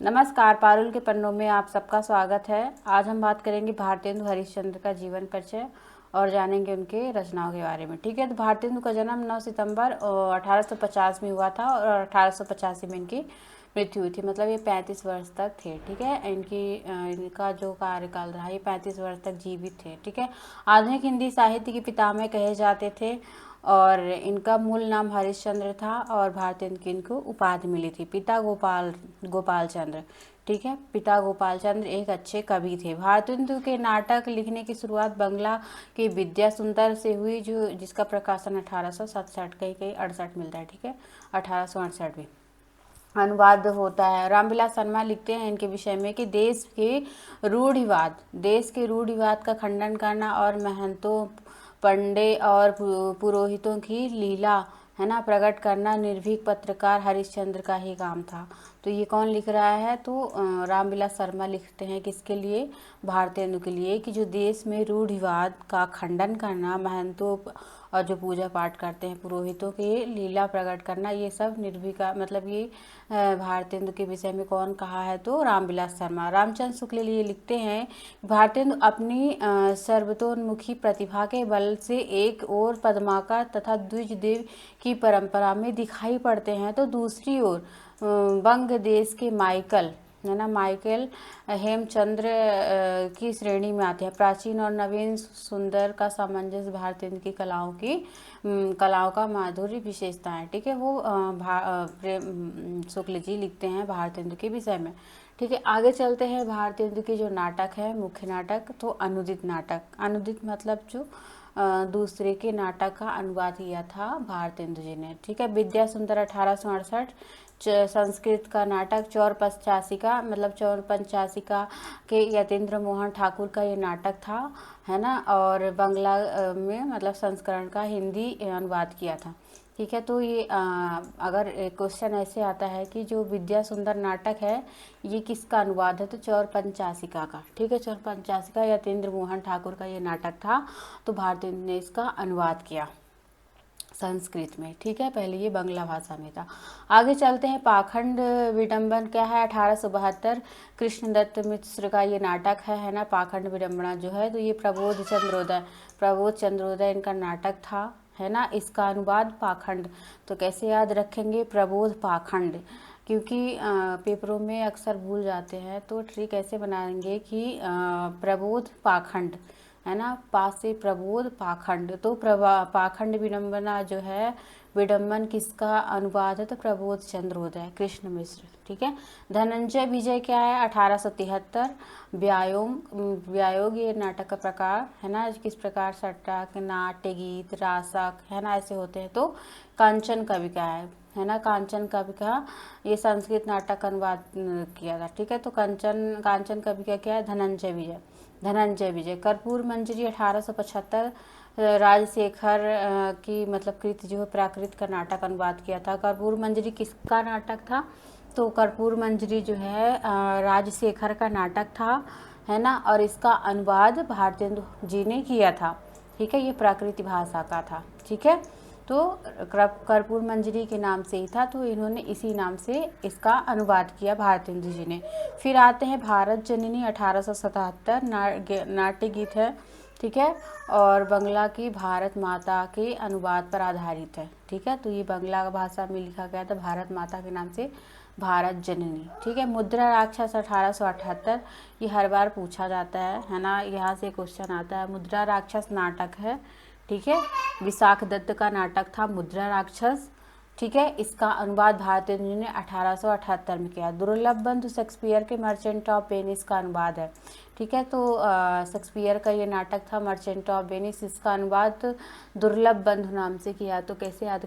नमस्कार, पारुल के पन्नों में आप सबका स्वागत है। आज हम बात करेंगे भारतेंदु हरिश्चंद्र का जीवन परिचय और जानेंगे उनके रचनाओं के बारे में। ठीक है, तो भारतेंदु का जन्म 9 सितंबर 1850 में हुआ था और 1885 में इनकी मृत्यु हुई थी। मतलब ये 35 वर्ष तक थे। ठीक है, इनका जो कार्यकाल रहा ये 35 वर्ष तक जीवित थे। ठीक है, आधुनिक हिंदी साहित्य के पितामह कहे जाते थे और इनका मूल नाम हरिश्चंद्र था और भारतेंदु की इनको उपाधि मिली थी पिता गोपाल चंद्र। ठीक है, पिता गोपाल चंद्र एक अच्छे कवि थे। भारतेंदु के नाटक लिखने की शुरुआत बंगला के विद्या सुंदर से हुई, जो जिसका प्रकाशन 1867 कहीं 68 मिलता है। ठीक है, 1868 में अनुवाद होता है। रामविलास शर्मा लिखते हैं इनके विषय में कि देश के रूढ़िवाद का खंडन करना और महंतों, पंडे और पुरोहितों की लीला है ना प्रकट करना निर्भीक पत्रकार हरिश्चंद्र का ही काम था। तो ये कौन लिख रहा है? तो रामविलास शर्मा लिखते हैं किसके लिए? भारतेंदु के लिए, कि जो देश में रूढ़िवाद का खंडन करना, महंतों और जो पूजा पाठ करते हैं पुरोहितों के लीला प्रकट करना, ये सब निर्भीका मतलब ये भारतेंदु के विषय में कौन कहा है? तो रामविलास शर्मा। रामचंद्र शुक्ल लिए लिखते हैं भारतेंदु अपनी सर्वतोन्मुखी प्रतिभा के बल से एक ओर पद्माकर तथा द्विजदेव की परंपरा में दिखाई पड़ते हैं तो दूसरी ओर बंग देश के माइकल हेमचंद्र की श्रेणी में आते हैं। प्राचीन और नवीन सुंदर का सामंजस्य भारतेंदु की कलाओं का माधुर्य विशेषता है। ठीक है, वो प्रेम शुक्ल जी लिखते हैं भारतेंदु के विषय में। ठीक है, आगे चलते हैं। भारतेंदु के जो नाटक है, मुख्य नाटक, तो अनुदित नाटक। अनुदित मतलब जो दूसरे के नाटक का अनुवाद किया था भारतेंदु जी ने। ठीक है, विद्या सुंदर 1868, संस्कृत का नाटक चौर पंचासी का के यतीन्द्र मोहन ठाकुर का ये नाटक था, है ना, और बंगला में मतलब संस्करण का हिंदी अनुवाद किया था। ठीक है, तो ये अगर क्वेश्चन ऐसे आता है कि जो विद्या सुंदर नाटक है ये किसका अनुवाद है? तो चौर पंचासिका का। ठीक है, चौर पंचासिका यतीन्द्र मोहन ठाकुर का ये नाटक था, तो भारतेंदु ने इसका अनुवाद किया संस्कृत में। ठीक है, पहले ये बंगला भाषा में था। आगे चलते हैं। पाखंड विडंबन क्या है? 1872 कृष्णदत्त मिश्र का ये नाटक है ना। पाखंड विडंबना जो है तो ये प्रबोध चंद्रोदय इनका नाटक था, है ना। इसका अनुवाद पाखंड। तो कैसे याद रखेंगे? प्रबोध पाखंड, क्योंकि पेपरों में अक्सर भूल जाते हैं, तो ट्रिक ऐसे बनाएंगे कि प्रबोध पाखंड, है ना, पास से प्रबोध पाखंड। तो पाखंड विडंबना जो है, विडंबन किसका अनुवाद है? तो प्रबोध चंद्रोदय कृष्ण मिश्र। ठीक है, धनंजय विजय क्या है? 1873 व्यायोग ये नाटक का प्रकार है ना, किस प्रकार सट्टक, नाट्य, गीत, रासक, है ना, ऐसे होते हैं। तो कांचन कवि का है ना, कांचन कवि का ये संस्कृत नाटक का अनुवाद किया था। ठीक है, तो कांचन कवि का क्या है? धनंजय विजय। कर्पूर मंजरी 1875 राजशेखर की मतलब कृति जो है प्राकृत का नाटक अनुवाद किया था। कर्पूर मंजरी किसका नाटक था? तो कर्पूर मंजरी जो है राजशेखर का नाटक था, है ना, और इसका अनुवाद भारतेंदु जी ने किया था। ठीक है, ये प्राकृत भाषा का था। ठीक है, तो कर्पूर मंजरी के नाम से ही था, तो इन्होंने इसी नाम से इसका अनुवाद किया भारतेंदु जी ने। फिर आते हैं भारत जननी 1877 नाट्य गीत है। ठीक है, और बंगला की भारत माता के अनुवाद पर आधारित है। ठीक है, तो ये बंगला भाषा में लिखा गया था भारत माता के नाम से, भारत जननी। ठीक है, मुद्रा राक्षस 1878, ये हर बार पूछा जाता है ना, यहाँ से क्वेश्चन आता है। मुद्रा राक्षस नाटक है। ठीक है, विशाख दत्त का नाटक था मुद्रा राक्षस। ठीक है, इसका अनुवाद भारतेंदु जी ने 1878 में किया। दुर्लभ बंधु शेक्सपियर के मर्चेंट ऑफ वेनिस का अनुवाद है। ठीक है, तो शेक्सपियर का ये नाटक था मर्चेंट ऑफ वेनिस, इसका अनुवाद दुर्लभ बंधु नाम से किया। तो कैसे याद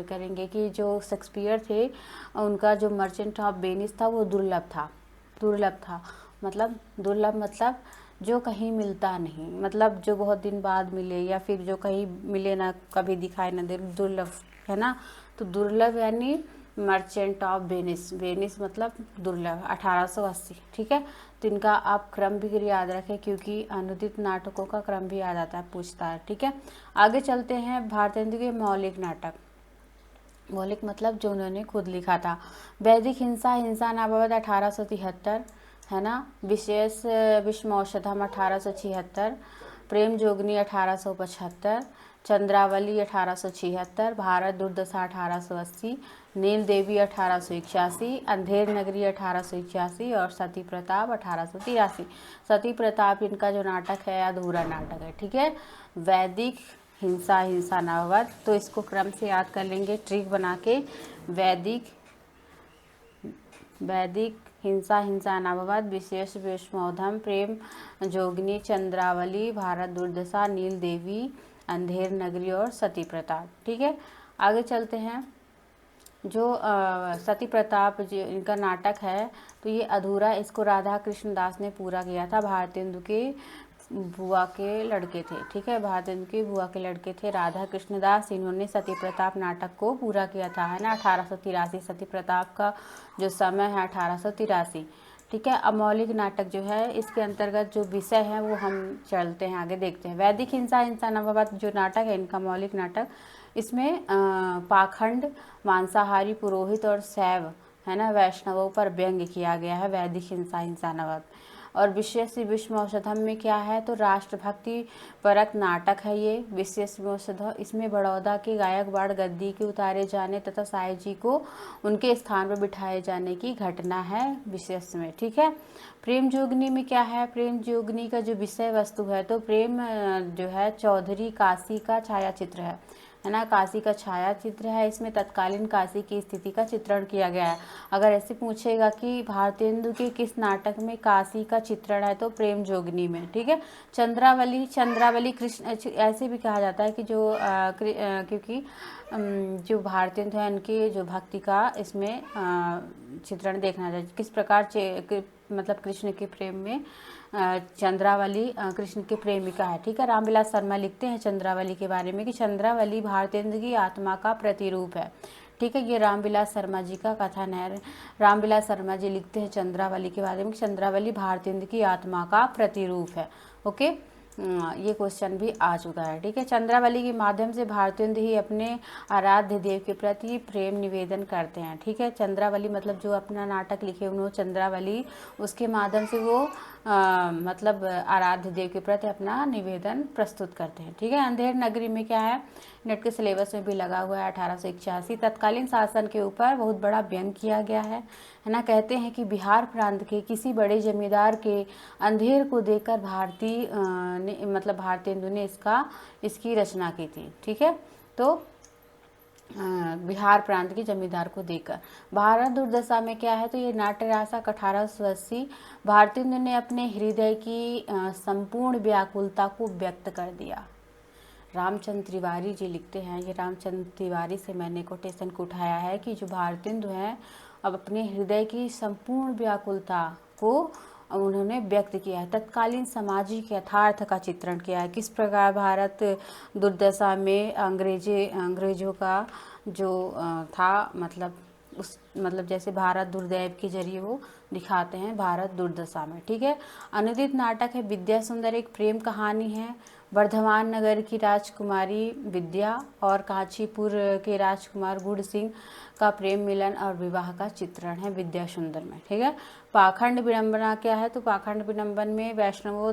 करेंगे कि जो शेक्सपियर थे उनका जो मर्चेंट ऑफ वेनिस था वो दुर्लभ था। मतलब दुर्लभ मतलब जो कहीं मिलता नहीं, मतलब जो बहुत दिन बाद मिले या फिर जो कहीं मिले ना, कभी दिखाई ना दे, दुर्लभ, है ना। तो दुर्लभ यानी मर्चेंट ऑफ वेनिस मतलब दुर्लभ 1880। ठीक है, तो इनका आप क्रम भी याद रखें, क्योंकि अनुदित नाटकों का क्रम भी याद आता है, पूछता है। ठीक है, आगे चलते हैं। भारतेंदु के मौलिक नाटक। मौलिक मतलब जो उन्होंने खुद लिखा था। वैदिक हिंसा, हिंसा नवावध 1873, है ना। विशेष विश्व औषधम 1876, प्रेम जोगनी 1875, चंद्रावली 1876, भारत दुर्दशा 1880, नील देवी 1881, अंधेर नगरी 1881 और सती प्रताप 1883। सती प्रताप इनका जो नाटक है अधूरा नाटक है, ठीक है। वैदिक हिंसा, हिंसा नवावध, तो इसको क्रम से याद कर लेंगे ट्रिक बना के। वैदिक हिंसा, हिंसा नवावध, विशेष विश्वमौधम, प्रेम जोगनी, चंद्रावली, भारत दुर्दशा, नील देवी, अंधेर नगरी और सती प्रताप, ठीक है। आगे चलते हैं। जो सती प्रताप जो इनका नाटक है तो ये अधूरा, इसको राधा कृष्ण दास ने पूरा किया था। भारतेंदु के बुआ के लड़के थे, ठीक है। भारतेंदु की बुआ के लड़के थे राधा कृष्ण दास, इन्होंने सती प्रताप नाटक को पूरा किया था, है ना। 1883 सती प्रताप का जो समय है 1883, ठीक है। अमौलिक नाटक जो है इसके अंतर्गत जो विषय है वो हम चलते हैं आगे देखते हैं। वैदिक हिंसा, हिंसा नवावध जो नाटक है इनका मौलिक नाटक, इसमें पाखंड, मांसाहारी पुरोहित और शैव, है ना, वैष्णवों पर व्यंग्य किया गया है। वैदिक हिंसा, हिंसा नवावध। और विशेष विश्व औषधम में क्या है तो राष्ट्रभक्ति परक नाटक है ये विशेष औषधम। इसमें बड़ौदा के गायकवाड़ गद्दी के उतारे जाने तथा साई जी को उनके स्थान पर बिठाए जाने की घटना है विशेष में, ठीक है। प्रेम जोगनी में क्या है, प्रेम जोगनी का जो विषय वस्तु है तो प्रेम जो है चौधरी काशी का छायाचित्र है ना, काशी का छाया चित्र है। इसमें तत्कालीन काशी की स्थिति का चित्रण किया गया है। अगर ऐसे पूछेगा कि भारतेंदु के किस नाटक में काशी का चित्रण है तो प्रेम जोगनी में, ठीक है। चंद्रावली, चंद्रावली कृष्ण ऐसे भी कहा जाता है कि जो क्योंकि जो भारतेंदु है उनकी जो भक्ति का इसमें चित्रण देखना चाहिए, किस प्रकार मतलब कृष्ण के प्रेम में चंद्रावली कृष्ण की प्रेमिका है, ठीक है। रामविलास शर्मा लिखते हैं चंद्रावली के बारे में कि चंद्रावली भारतेंदु की आत्मा का प्रतिरूप है, ठीक है। ये रामविलास शर्मा जी का कथन है। रामविलास शर्मा जी लिखते हैं चंद्रावली के बारे में कि चंद्रावली भारतेंदु की आत्मा का प्रतिरूप है, ओके। ये क्वेश्चन भी आ चुका है, ठीक है। चंद्रावली के माध्यम से भारतेंदु ही अपने आराध्य देव के प्रति प्रेम निवेदन करते हैं, ठीक है। चंद्रावली मतलब जो अपना नाटक लिखे उन्होंने चंद्रावली, उसके माध्यम से वो मतलब आराध्य देव के प्रति अपना निवेदन प्रस्तुत करते हैं, ठीक है। अंधेर नगरी में क्या है, नेट के सिलेबस में भी लगा हुआ है 1881। तत्कालीन शासन के ऊपर बहुत बड़ा व्यंग किया गया है ना। कहते हैं कि बिहार प्रांत के किसी बड़े जमींदार के अंधेर को देखकर मतलब भारतेंदु ने इसकी रचना की थी, ठीक है। तो बिहार प्रांत के जमींदार को देखकर। भारत दुर्दशा में क्या है तो ये नाट्यरासा 1880। भारतेंदु ने अपने हृदय की संपूर्ण व्याकुलता को व्यक्त कर दिया। रामचंद्र तिवारी जी लिखते हैं, ये रामचंद्र तिवारी से मैंने कोटेशन को उठाया है कि जो भारतेंदु हैं अब अपने हृदय की संपूर्ण व्याकुलता को उन्होंने व्यक्त किया है। तत्कालीन सामाजिक यथार्थ का चित्रण किया है, किस प्रकार भारत दुर्दशा में अंग्रेजों का जो था मतलब जैसे भारत दुर्दैव के जरिए वो दिखाते हैं भारत दुर्दशा में, ठीक है। अनुदित नाटक है विद्या सुंदर, एक प्रेम कहानी है। वर्धमान नगर की राजकुमारी विद्या और कांचीपुर के राजकुमार गुड़ सिंह का प्रेम मिलन और विवाह का चित्रण है विद्या सुंदर में, ठीक है। पाखंड विडंबना क्या है तो पाखंड विडंबन में वैष्णव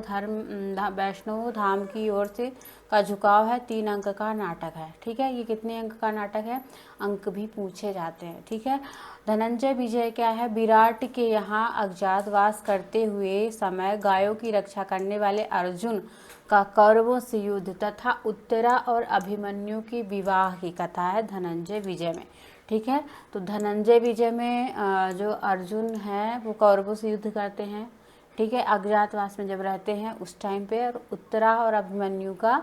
धाम की ओर से का झुकाव है। 3 अंक का नाटक है, ठीक है। ये कितने अंक का नाटक है, अंक भी पूछे जाते हैं, ठीक है। धनंजय विजय क्या है, विराट के यहाँ अज्ञातवास करते हुए समय गायों की रक्षा करने वाले अर्जुन का कौरवों से युद्ध तथा उत्तरा और अभिमन्यु की विवाह की कथा है धनंजय विजय में, ठीक है। तो धनंजय विजय में जो अर्जुन है वो कौरवों से युद्ध करते हैं, ठीक है, अज्ञातवास में जब रहते हैं उस टाइम पे। और उत्तरा और अभिमन्यु का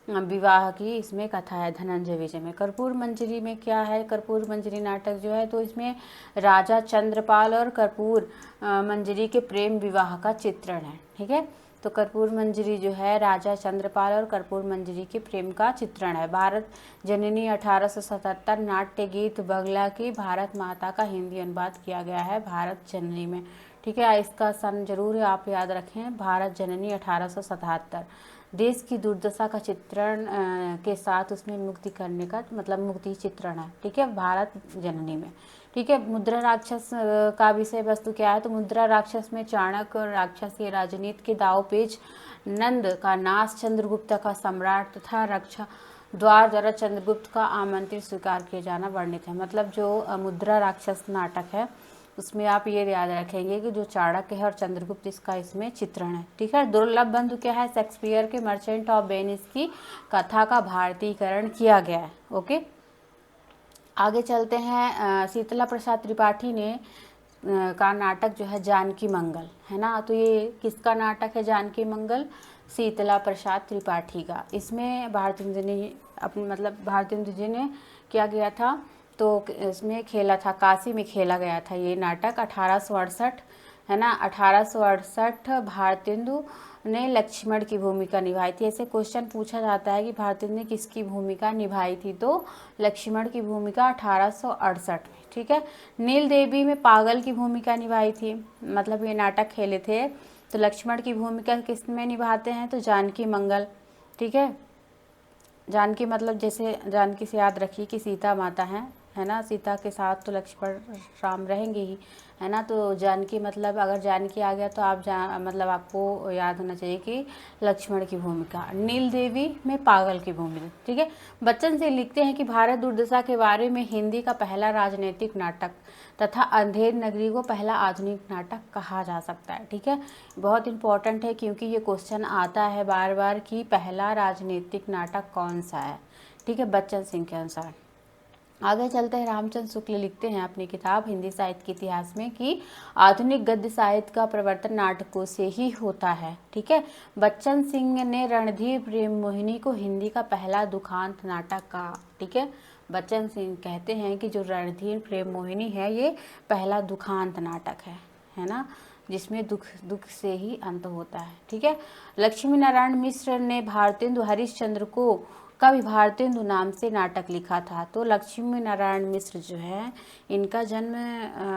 विवाह की इसमें कथा है धनंजय विजय में। कर्पूर मंजरी में क्या है, कर्पूर मंजरी नाटक जो है तो इसमें राजा चंद्रपाल और कर्पूर मंजरी के प्रेम विवाह का चित्रण है, ठीक है। तो कर्पूर मंजरी जो है राजा चंद्रपाल और कर्पूर मंजरी के प्रेम का चित्रण है। भारत जननी 1877 नाट्य गीत बगला की भारत माता का हिंदी अनुवाद किया गया है भारत जननी में, ठीक है। इसका सन जरूर आप याद रखें, भारत जननी 1877। देश की दुर्दशा का चित्रण के साथ उसमें मुक्ति करने का मतलब मुक्ति चित्रण है, ठीक है, भारत जननी में। ठीक है, मुद्रा राक्षस का विषय वस्तु क्या है, तो मुद्रा राक्षस में चाणक्य और राक्षस के राजनीति के दाव पेच, नंद का नाश, चंद्रगुप्त का सम्राट तथा रक्षा द्वारा चंद्रगुप्त का आमंत्रण स्वीकार किया जाना वर्णित है। मतलब जो मुद्रा राक्षस नाटक है उसमें आप ये याद रखेंगे कि जो चाणक्य है और चंद्रगुप्त इसका इसमें चित्रण है। ठीक है, दुर्लभ बंधु क्या है, शेक्सपियर के मर्चेंट ऑफ वेनिस की कथा का भारतीयकरण किया गया है। ओके, आगे चलते हैं। शीतला प्रसाद त्रिपाठी ने का नाटक जो है जानकी मंगल है ना, तो ये किसका नाटक है जानकी मंगल, शीतला प्रसाद त्रिपाठी का। इसमें भारतेंदु ने अपने मतलब भारतेंदु जी ने क्या किया था, तो इसमें खेला था, काशी में खेला गया था ये नाटक 1868 है ना। 1868 भारतेंदु ने लक्ष्मण की भूमिका निभाई थी। ऐसे क्वेश्चन पूछा जाता है कि भारतेंदु ने किसकी भूमिका निभाई थी, तो लक्ष्मण की भूमिका 1868 में। ठीक है, नील देवी में पागल की भूमिका निभाई थी, मतलब ये नाटक खेले थे। तो लक्ष्मण की भूमिका किस में निभाते हैं, तो जानकी मंगल। ठीक है, जानकी मतलब जैसे जानकी से याद रखिए कि सीता माता है ना, सीता के साथ तो लक्ष्मण राम रहेंगे ही है ना। तो जानकी मतलब अगर जानकी आ गया तो आप मतलब आपको याद होना चाहिए कि लक्ष्मण की भूमिका। नील देवी में पागल की भूमिका। ठीक है, बच्चन सिंह लिखते हैं कि भारत दुर्दशा के बारे में हिंदी का पहला राजनीतिक नाटक तथा अंधेर नगरी को पहला आधुनिक नाटक कहा जा सकता है। ठीक है, बहुत इंपॉर्टेंट है क्योंकि ये क्वेश्चन आता है बार बार कि पहला राजनीतिक नाटक कौन सा है। ठीक है, बच्चन सिंह के अनुसार। आगे चलते हैं, रामचंद्र शुक्ल लिखते हैं अपनी किताब हिंदी साहित्य के इतिहास में कि आधुनिक गद्य साहित्य का प्रवर्तन नाटकों से ही होता है। ठीक है, बच्चन सिंह ने रणधीर प्रेम मोहिनी को हिंदी का पहला दुखांत नाटक कहा। ठीक है, बच्चन सिंह कहते हैं कि जो रणधीर प्रेम मोहिनी है ये पहला दुखांत नाटक है ना, जिसमें दुख से ही अंत होता है। ठीक है, लक्ष्मी नारायण मिश्र ने भारतेंदु हरिश्चंद्र को कवि भारतेंदु नाम से नाटक लिखा था। तो लक्ष्मी नारायण मिश्र जो है इनका जन्म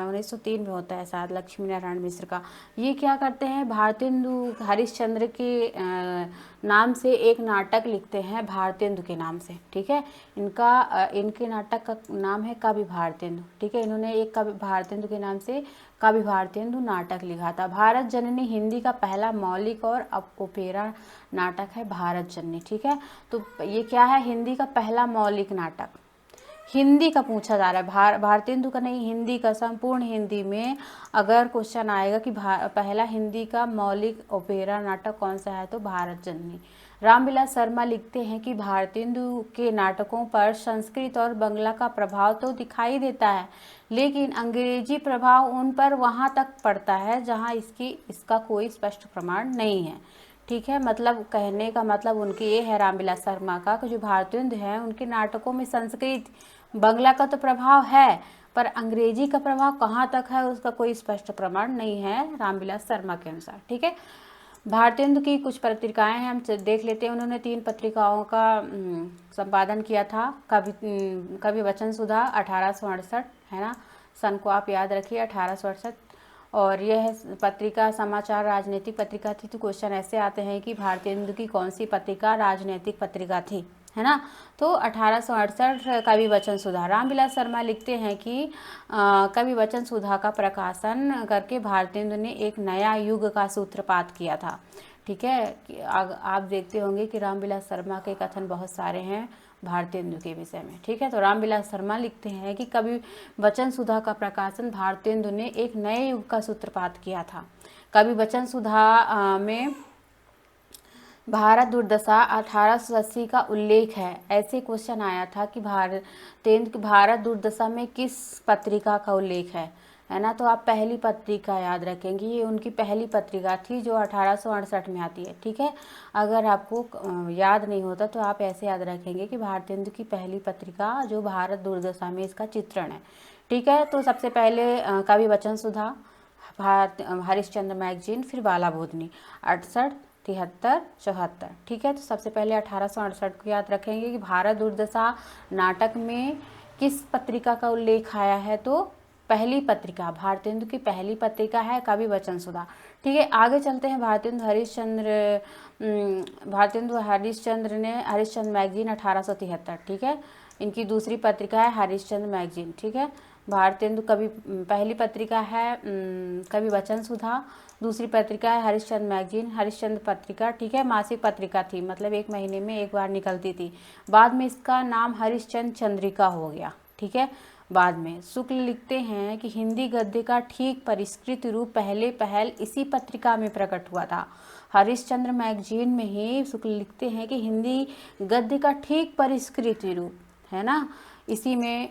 1903 में होता है शायद, लक्ष्मी नारायण मिश्र का। ये क्या करते हैं, भारतेंदु हरिश्चंद्र के नाम से एक नाटक लिखते हैं भारतेंदु के नाम से। ठीक है, इनके नाटक का नाम है कवि भारतेंदु। ठीक है, इन्होंने एक कवि भारतेंदु के नाम से कवि भारतेंदु नाटक लिखा था। भारत जननी हिंदी का पहला मौलिक और ओपेरा नाटक है भारत जननी। ठीक है, तो ये क्या है, हिंदी का पहला मौलिक नाटक, हिंदी का पूछा जा रहा है, भारतेंदु का नहीं, हिंदी का। संपूर्ण हिंदी में अगर क्वेश्चन आएगा कि पहला हिंदी का मौलिक ओपेरा नाटक कौन सा है, तो भारत जननी। रामविलास शर्मा लिखते हैं कि भारतेंदु के नाटकों पर संस्कृत और बंगला का प्रभाव तो दिखाई देता है, लेकिन अंग्रेजी प्रभाव उन पर वहाँ तक पड़ता है जहाँ इसका कोई स्पष्ट प्रमाण नहीं है। ठीक है, मतलब कहने का मतलब उनके ये है रामविलास शर्मा का कि जो भारतेंदु हैं उनके नाटकों में संस्कृत बंगला का तो प्रभाव है, पर अंग्रेजी का प्रभाव कहाँ तक है उसका कोई स्पष्ट प्रमाण नहीं है रामविलास शर्मा के अनुसार। ठीक है, भारतेंदु की कुछ पत्रिकाएं हैं, हम देख लेते हैं। उन्होंने 3 पत्रिकाओं का संपादन किया था। कवि वचन सुधा 1868 है ना, सन को आप याद रखिए 1868। और यह पत्रिका समाचार राजनीतिक पत्रिका थी। तो क्वेश्चन ऐसे आते हैं कि भारतेंदु की कौन सी पत्रिका राजनीतिक पत्रिका थी, है ना, तो 1868 कवि वचन सुधा। रामविलास शर्मा लिखते हैं कि कवि वचन सुधा का प्रकाशन करके भारतेंदु ने एक नया युग का सूत्रपात किया था। ठीक है, आप देखते होंगे कि रामविलास शर्मा के कथन बहुत सारे हैं भारतेंदु के विषय में। ठीक है, तो रामविलास शर्मा लिखते हैं कि कवि वचन सुधा का प्रकाशन भारतेंदु ने एक नए युग का सूत्रपात किया था। कवि वचन सुधा में भारत दुर्दशा 1880 का उल्लेख है। ऐसे क्वेश्चन आया था कि भारत दुर्दशा में किस पत्रिका का उल्लेख है ना, तो आप पहली पत्रिका याद रखेंगे, ये उनकी पहली पत्रिका थी जो 1868 में आती है। ठीक है, अगर आपको याद नहीं होता तो आप ऐसे याद रखेंगे कि भारतेंदु की पहली पत्रिका जो भारत दुर्दशा में इसका चित्रण है। ठीक है, तो सबसे पहले कवि वचन सुधा, हरिश्चंद्र मैगजीन, फिर बाला बोधनी 68, 73, 74। ठीक है, तो सबसे पहले 1868 को याद रखेंगे कि भारत दुर्दशा नाटक में किस पत्रिका का उल्लेख आया है, तो पहली पत्रिका, भारतेंदु की पहली पत्रिका है कवि वचन सुधा। ठीक है, आगे चलते हैं। भारतेंदु हरिश्चंद्र ने हरिश्चंद्र मैगजीन 1873, ठीक है, इनकी दूसरी पत्रिका है हरिश्चंद्र मैगजीन। ठीक है, भारतेंदु कवि पहली पत्रिका है कवि वचन सुधा, दूसरी पत्रिका है हरिश्चंद्र मैगजीन, हरिश्चंद्र पत्रिका। ठीक है, मासिक पत्रिका थी, मतलब 1 महीने में एक बार निकलती थी। बाद में इसका नाम हरिश्चंद्र चंद्रिका हो गया। ठीक है, बाद में शुक्ल लिखते हैं कि हिंदी गद्य का ठीक परिष्कृत रूप पहल इसी पत्रिका में प्रकट हुआ था। हरिश्चंद्र मैगजीन में ही शुक्ल लिखते हैं कि हिंदी गद्य का ठीक परिष्कृत रूप, है ना, इसी में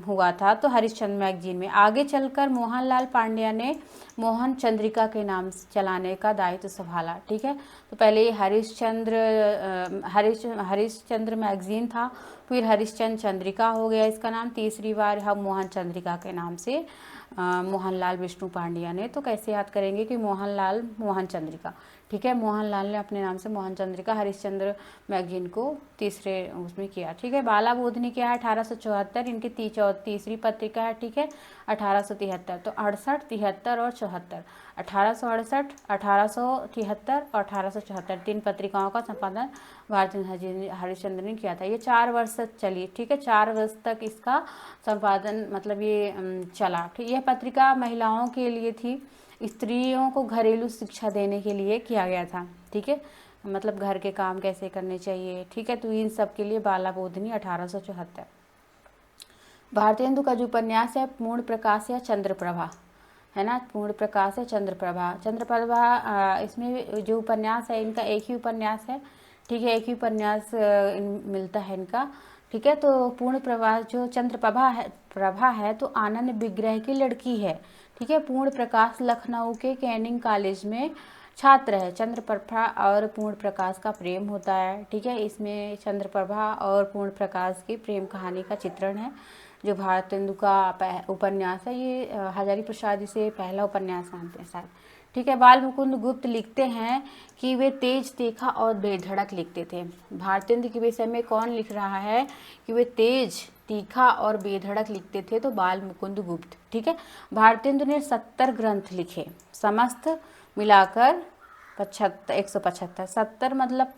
हुआ था, तो हरिश्चंद्र मैगजीन में। आगे चलकर मोहनलाल पांड्या ने मोहन चंद्रिका के नाम चलाने का दायित्व संभाला। ठीक है, तो पहले हरिश्चंद्र मैगजीन था, फिर हरिश्चंद्र चंद्रिका हो गया इसका नाम। तीसरी बार हम मोहन चंद्रिका के नाम से मोहनलाल विष्णु पांड्या ने, तो कैसे याद करेंगे कि मोहनलाल मोहन चंद्रिका। ठीक है, मोहनलाल ने अपने नाम से मोहन चंद्रिका हरिश्चंद्र मैगजीन को तीसरे उसमें किया। ठीक है, बाला बोधनी क्या है 1874, इनकी तीसरी पत्रिका है। ठीक है, 1873, तो 68, 73 और 74, 1868, 1873 और 1874 3 पत्रिकाओं का संपादन भारतेंदु हरिश्चंद्र ने किया था। ये 4 वर्ष तक चली। ठीक है, 4 वर्ष तक इसका संपादन मतलब ये चला। ठीक, यह पत्रिका महिलाओं के लिए थी, स्त्रियों को घरेलू शिक्षा देने के लिए किया गया था। ठीक है, मतलब घर के काम कैसे करने चाहिए। ठीक है, तो इन सब के लिए बाला बोधनी 1874। भारतेंदु का जो उपन्यास है पूर्ण प्रकाश या चंद्रप्रभा, है ना, पूर्ण प्रकाश है चंद्रप्रभा। चंद्रप्रभा इसमें जो उपन्यास है इनका एक ही उपन्यास है। ठीक है, एक ही उपन्यास मिलता है इनका। ठीक है, तो पूर्ण प्रकाश जो प्रभा है तो आनंद विग्रह की लड़की है। ठीक है, पूर्ण प्रकाश लखनऊ के कैनिंग कॉलेज में छात्र है। चंद्रप्रभा और पूर्ण प्रकाश का प्रेम होता है। ठीक है, इसमें चंद्रप्रभा और पूर्ण प्रकाश की प्रेम कहानी का चित्रण है। जो भारतेंदु का उपन्यास है, ये हजारी प्रसाद जी से पहला उपन्यास मानते हैं शायद। ठीक है, बाल मुकुंद गुप्त लिखते हैं कि वे तेज, तीखा और बेधड़क लिखते थे। भारतेंदु के विषय में कौन लिख रहा है कि वे तेज, तीखा और बेधड़क लिखते थे, तो बाल मुकुंद गुप्त। ठीक है, भारतेंदु ने 70 ग्रंथ लिखे, समस्त मिलाकर 175। 70 मतलब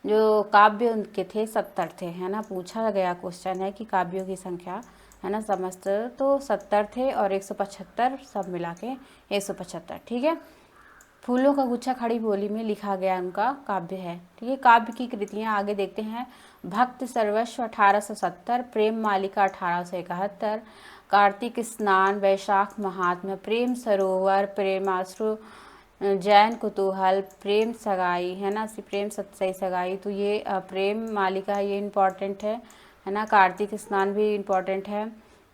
जो काव्य उनके थे 70 थे, है ना, पूछा गया क्वेश्चन है कि काव्यों की संख्या, है ना, समस्त तो 70 थे और 175 सब मिला के 175। ठीक है, फूलों का गुच्छा खड़ी बोली में लिखा गया उनका काव्य है। ठीक है, काव्य की कृतियां आगे देखते हैं। भक्त सर्वस्व 1870, प्रेम मालिका 1871, कार्तिक स्नान, वैशाख महात्म्य, प्रेम सरोवर, प्रेमाश्रु, जैन कुतूहल, प्रेम सगाई, है ना, प्रेम सत्सई सगाई, तो ये प्रेम मालिका ये इम्पॉर्टेंट है ना। कार्तिक स्नान भी इम्पॉर्टेंट है।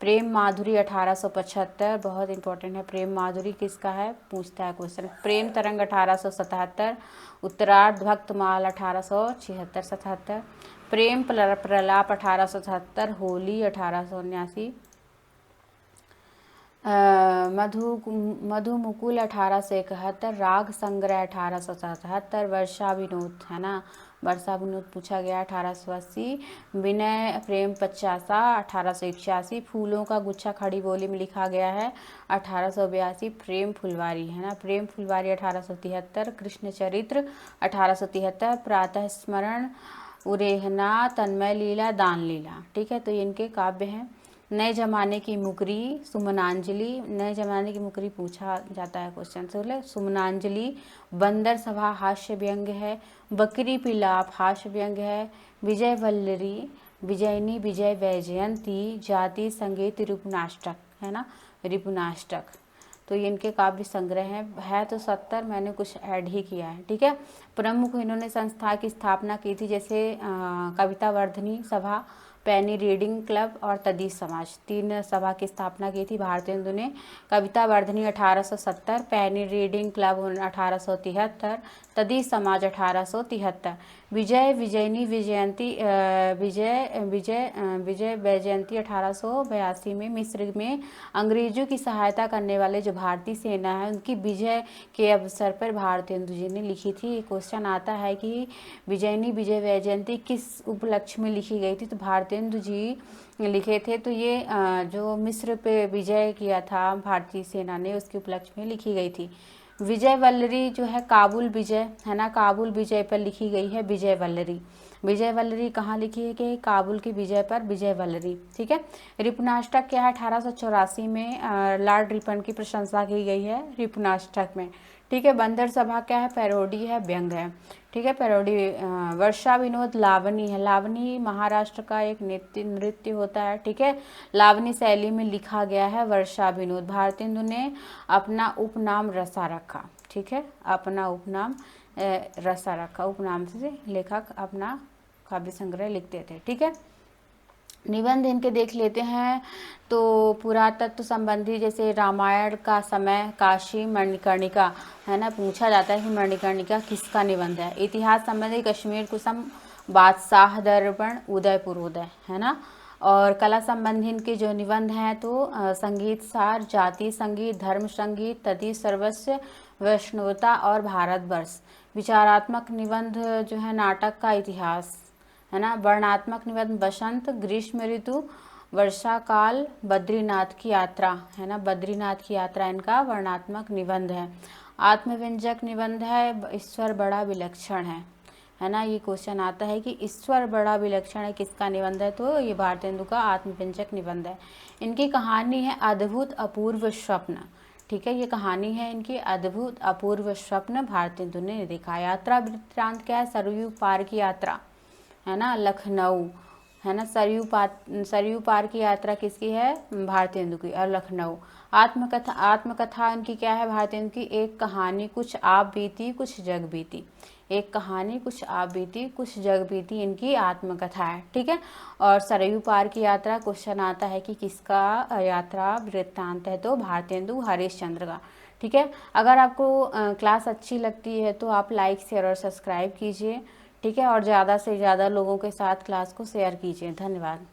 प्रेम माधुरी 1875 बहुत इंपॉर्टेंट है। प्रेम माधुरी किसका है पूछता है क्वेश्चन। प्रेम तरंग 1877, उत्तरार्ध भक्तमाल 1876-77, प्रेम प्रलाप 1877, होली 1879, मधु मुकुल 1871, राग संग्रह 1877, वर्षा विनोद, है ना, वर्षा विनोद पूछा गया 1880, विनय प्रेम 50 1881, फूलों का गुच्छा खड़ी बोली में लिखा गया है 1882, प्रेम फुलवारी, है ना, प्रेम फुलवारी 1873, कृष्ण चरित्र 1873, प्रातः स्मरण, उरेहना, तन्मय लीला, दान लीला। ठीक है, तो ये इनके काव्य हैं। नए जमाने की मुकरी, सुमनांजलि, नए जमाने की मुकरी पूछा जाता है क्वेश्चन से। सुमनांजलि, बंदर सभा हास्य व्यंग्य है, बकरी पिलाप हास्य व्यंग्य है, विजय वल्लरी, विजयनी, विजय वैजयंती, जाति संगीत, रिपुनाष्टक, है ना, रिपुनाष्टक, तो ये इनके काव्य संग्रह है तो 70, मैंने कुछ ऐड ही किया है। ठीक है, प्रमुख इन्होंने संस्था की स्थापना की थी, जैसे कविता वर्धनी सभा, पैनी रीडिंग क्लब और तदीस समाज, 3 सभा की स्थापना की थी भारतेंदु ने। कविता वर्धनी 1870, पैनी रीडिंग क्लब 1873, तदीस समाज 1873, विजय विजयनी विजयंती विजय वैजयंती 1882 में मिस्र में अंग्रेजों की सहायता करने वाले जो भारतीय सेना है उनकी विजय के अवसर पर भारतेंदु जी ने लिखी थी। क्वेश्चन आता है कि विजयनी विजय वैजयंती किस उपलक्ष्य में लिखी गई थी, तो भारतेंदु भारतेंदु जी लिखे थे। तो ये जो मिस्र पे विजय किया था भारतीय सेना ने, उसके उपलक्ष्य में लिखी गई थी। विजय वल्लरी जो है काबुल विजय, है ना, काबुल विजय पर लिखी गई है विजय वल्लरी। विजय वल्लरी कहाँ लिखी है कि काबुल की विजय पर विजय वल्लरी। ठीक है। रिपुनाष्टक क्या है, 1884 में लॉर्ड रिपन की प्रशंसा की गई है रिपुनाष्टक में। ठीक है। बंदर सभा क्या है, पैरोडी है, व्यंग है। ठीक है, पैरोडी। वर्षा विनोद लावनी है। लावनी महाराष्ट्र का एक नृत्य होता है। ठीक है। लावनी शैली में लिखा गया है वर्षा विनोद। भारतेंदु ने अपना उपनाम रसा रखा। ठीक है, अपना उपनाम रसा रखा। उपनाम से लेखक अपना काव्य संग्रह लिखते थे। ठीक है। निबंध इनके देख लेते हैं। तो पुरातत्व संबंधी जैसे रामायण का समय काशी मणिकर्णिका, है ना, पूछा जाता है कि मणिकर्णिका किसका निबंध है। इतिहास संबंधी कश्मीर कुसुम, बादशाह दर्पण, उदयपुर उदय, है ना। और कला संबंधी इनके जो निबंध हैं तो संगीत सार, जाति संगीत, धर्म संगीत, तति सर्वस्व, वैष्णवता और भारतवर्ष। विचारात्मक निबंध जो है नाटक का इतिहास, है ना। वर्णात्मक निबंध बसंत, ग्रीष्म ऋतु, वर्षा काल, बद्रीनाथ की यात्रा, है ना, बद्रीनाथ की यात्रा इनका वर्णात्मक निबंध है। आत्मव्यंजक निबंध है ईश्वर बड़ा विलक्षण है ना। ये क्वेश्चन आता है कि ईश्वर बड़ा विलक्षण है किसका निबंध है, तो ये भारतेंदु का आत्मव्यंजक निबंध है। इनकी कहानी है अद्भुत अपूर्व स्वप्न। ठीक है, ये कहानी है इनकी अद्भुत अपूर्व स्वप्न, भारतेंदु ने देखा। यात्रा वृत्तांत क्या है, सरयू पार की यात्रा, है ना, लखनऊ, है ना। सरयू पार की यात्रा किसकी है, भारतेंदु की, और लखनऊ। आत्मकथा इनकी क्या है भारतेंदु की, एक कहानी कुछ आप बीती कुछ जग बीती। एक कहानी कुछ आप बीती कुछ जग बीती इनकी आत्मकथा है। ठीक है। और सरयू पार की यात्रा क्वेश्चन आता है कि किसका यात्रा वृत्तांत है, तो भारतेंदु हरिश्चंद्र का। ठीक है। अगर आपको क्लास अच्छी लगती है तो आप लाइक शेयर और सब्सक्राइब कीजिए। ठीक है। और ज़्यादा से ज़्यादा लोगों के साथ क्लास को शेयर कीजिए। धन्यवाद।